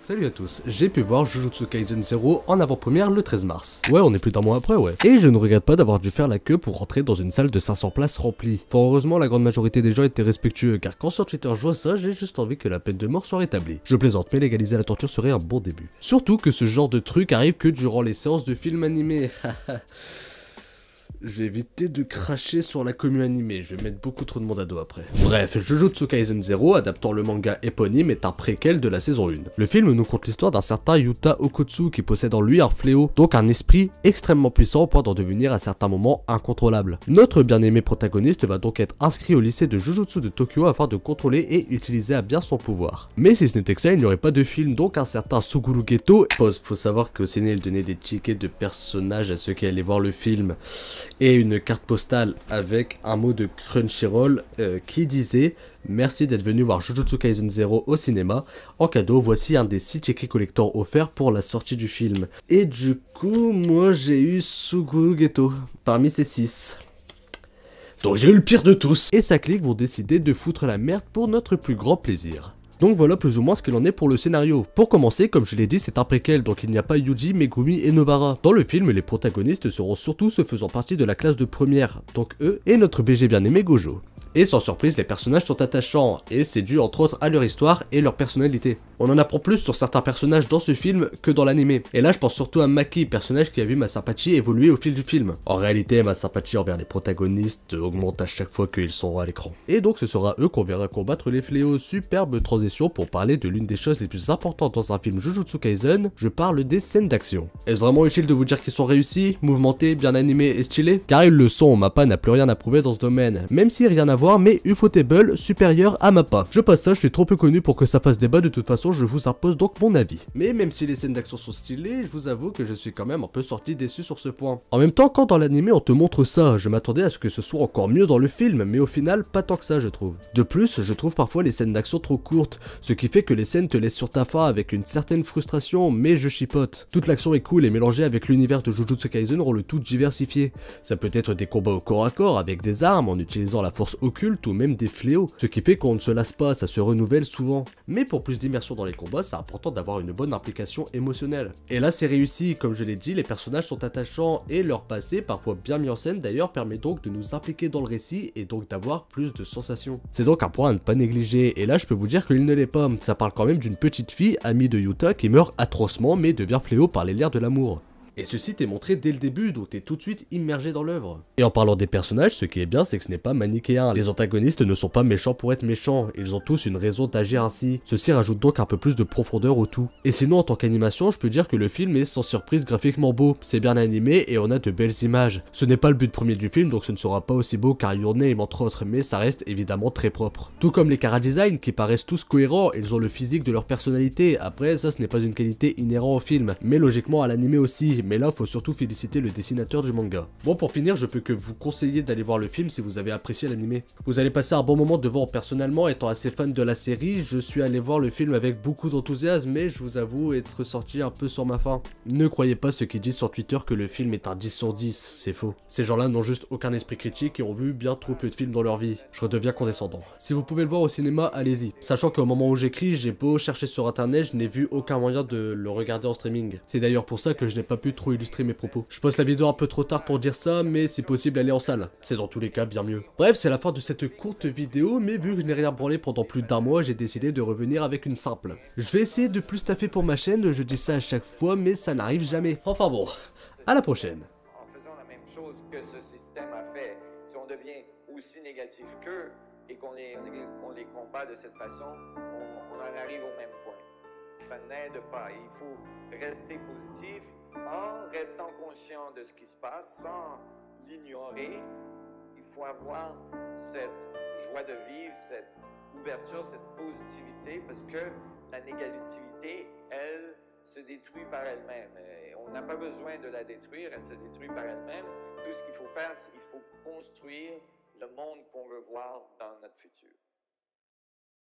Salut à tous, j'ai pu voir Jujutsu Kaisen 0 en avant-première le 13 mars. Ouais, on est plus d'un mois après, ouais. Et je ne regrette pas d'avoir dû faire la queue pour rentrer dans une salle de 500 places remplie. Fort heureusement, la grande majorité des gens étaient respectueux, car quand sur Twitter je vois ça, j'ai juste envie que la peine de mort soit rétablie. Je plaisante, mais légaliser la torture serait un bon début. Surtout que ce genre de truc arrive que durant les séances de films animés. Je vais éviter de cracher sur la commu animée, je vais mettre beaucoup trop de monde à dos après. Bref, Jujutsu Kaisen 0, adaptant le manga éponyme, est un préquel de la saison 1. Le film nous conte l'histoire d'un certain Yuta Okkotsu qui possède en lui un fléau, donc un esprit extrêmement puissant au point d'en devenir à certains moments incontrôlable. Notre bien-aimé protagoniste va donc être inscrit au lycée de Jujutsu de Tokyo afin de contrôler et utiliser à bien son pouvoir. Mais si ce n'était que ça, il n'y aurait pas de film, donc un certain Suguru Geto... Faut savoir qu'au ciné, il donnait des tickets de personnages à ceux qui allaient voir le film, et une carte postale avec un mot de Crunchyroll qui disait « Merci d'être venu voir Jujutsu Kaisen 0 au cinéma. En cadeau, voici un des 6 tickets collector offerts pour la sortie du film. » Et du coup, moi j'ai eu Suguru Geto parmi ces 6. Donc j'ai eu le pire de tous. Et sa clique vont décider de foutre la merde pour notre plus grand plaisir. Donc voilà plus ou moins ce qu'il en est pour le scénario. Pour commencer, comme je l'ai dit, c'est un préquel, donc il n'y a pas Yuji, Megumi et Nobara. Dans le film, les protagonistes seront surtout ceux faisant partie de la classe de première, donc eux, et notre BG bien-aimé Gojo. Et sans surprise, les personnages sont attachants, et c'est dû entre autres à leur histoire et leur personnalité. On en apprend plus sur certains personnages dans ce film que dans l'animé. Et là, je pense surtout à Maki, personnage qui a vu ma sympathie évoluer au fil du film. En réalité, ma sympathie envers les protagonistes augmente à chaque fois qu'ils sont à l'écran. Et donc ce sera eux qu'on verra combattre les fléaux. Superbe transition pour parler de l'une des choses les plus importantes dans un film Jujutsu Kaisen, je parle des scènes d'action. Est-ce vraiment utile de vous dire qu'ils sont réussis, mouvementés, bien animés et stylés? Car ils le sont, Mappa n'a plus rien à prouver dans ce domaine. Même si rien à voir, mais Ufotable supérieur à Mappa. Je passe ça, je suis trop peu connu pour que ça fasse débat, de toute façon je vous impose donc mon avis. Mais même si les scènes d'action sont stylées, je vous avoue que je suis quand même un peu sorti déçu sur ce point. En même temps, quand dans l'animé on te montre ça, je m'attendais à ce que ce soit encore mieux dans le film, mais au final pas tant que ça je trouve. De plus, je trouve parfois les scènes d'action trop courtes, ce qui fait que les scènes te laissent sur ta faim avec une certaine frustration, mais je chipote. Toute l'action est cool et mélangée avec l'univers de Jujutsu Kaisen rend le tout diversifié. Ça peut être des combats au corps à corps avec des armes en utilisant la force occulte ou même des fléaux, ce qui fait qu'on ne se lasse pas, ça se renouvelle souvent. Mais pour plus d'immersion dans les combats, c'est important d'avoir une bonne implication émotionnelle. Et là c'est réussi, comme je l'ai dit, les personnages sont attachants et leur passé, parfois bien mis en scène d'ailleurs, permet donc de nous impliquer dans le récit et donc d'avoir plus de sensations. C'est donc un point à ne pas négliger, et là je peux vous dire qu'il ne l'est pas, ça parle quand même d'une petite fille, amie de Yuta, qui meurt atrocement mais devient fléau par les liens de l'amour. Et ceci t'est montré dès le début, donc t'es tout de suite immergé dans l'œuvre. Et en parlant des personnages, ce qui est bien, c'est que ce n'est pas manichéen. Les antagonistes ne sont pas méchants pour être méchants, ils ont tous une raison d'agir ainsi. Ceci rajoute donc un peu plus de profondeur au tout. Et sinon, en tant qu'animation, je peux dire que le film est sans surprise graphiquement beau. C'est bien animé et on a de belles images. Ce n'est pas le but premier du film, donc ce ne sera pas aussi beau qu'un Your Name entre autres, mais ça reste évidemment très propre. Tout comme les chara-design qui paraissent tous cohérents, ils ont le physique de leur personnalité. Après, ça ce n'est pas une qualité inhérente au film, mais logiquement à l'animé aussi. Mais là, faut surtout féliciter le dessinateur du manga. Bon, pour finir, je peux que vous conseiller d'aller voir le film si vous avez apprécié l'animé. Vous allez passer un bon moment devant. Personnellement, étant assez fan de la série, je suis allé voir le film avec beaucoup d'enthousiasme, mais je vous avoue être sorti un peu sur ma faim. Ne croyez pas ceux qui disent sur Twitter que le film est un 10 sur 10, c'est faux. Ces gens-là n'ont juste aucun esprit critique et ont vu bien trop peu de films dans leur vie. Je redeviens condescendant. Si vous pouvez le voir au cinéma, allez-y. Sachant qu'au moment où j'écris, j'ai beau chercher sur internet, je n'ai vu aucun moyen de le regarder en streaming. C'est d'ailleurs pour ça que je n'ai pas pu trop illustrer mes propos. Je poste la vidéo un peu trop tard pour dire ça, mais si possible aller en salle. C'est dans tous les cas bien mieux. Bref, c'est la fin de cette courte vidéo, mais vu que je n'ai rien branlé pendant plus d'un mois, j'ai décidé de revenir avec une simple. Je vais essayer de plus taffer pour ma chaîne, je dis ça à chaque fois, mais ça n'arrive jamais. Enfin bon, à la prochaine. En faisant la même chose que ce système a fait, si on devient aussi négatif qu'eux et qu'on les combat de cette façon, on en arrive au même point. Ça n'aide pas. Il faut rester positif en restant conscient de ce qui se passe, sans l'ignorer. Il faut avoir cette joie de vivre, cette ouverture, cette positivité, parce que la négativité, elle, se détruit par elle-même. On n'a pas besoin de la détruire, elle se détruit par elle-même. Tout ce qu'il faut faire, c'est qu'il faut construire le monde qu'on veut voir dans notre futur.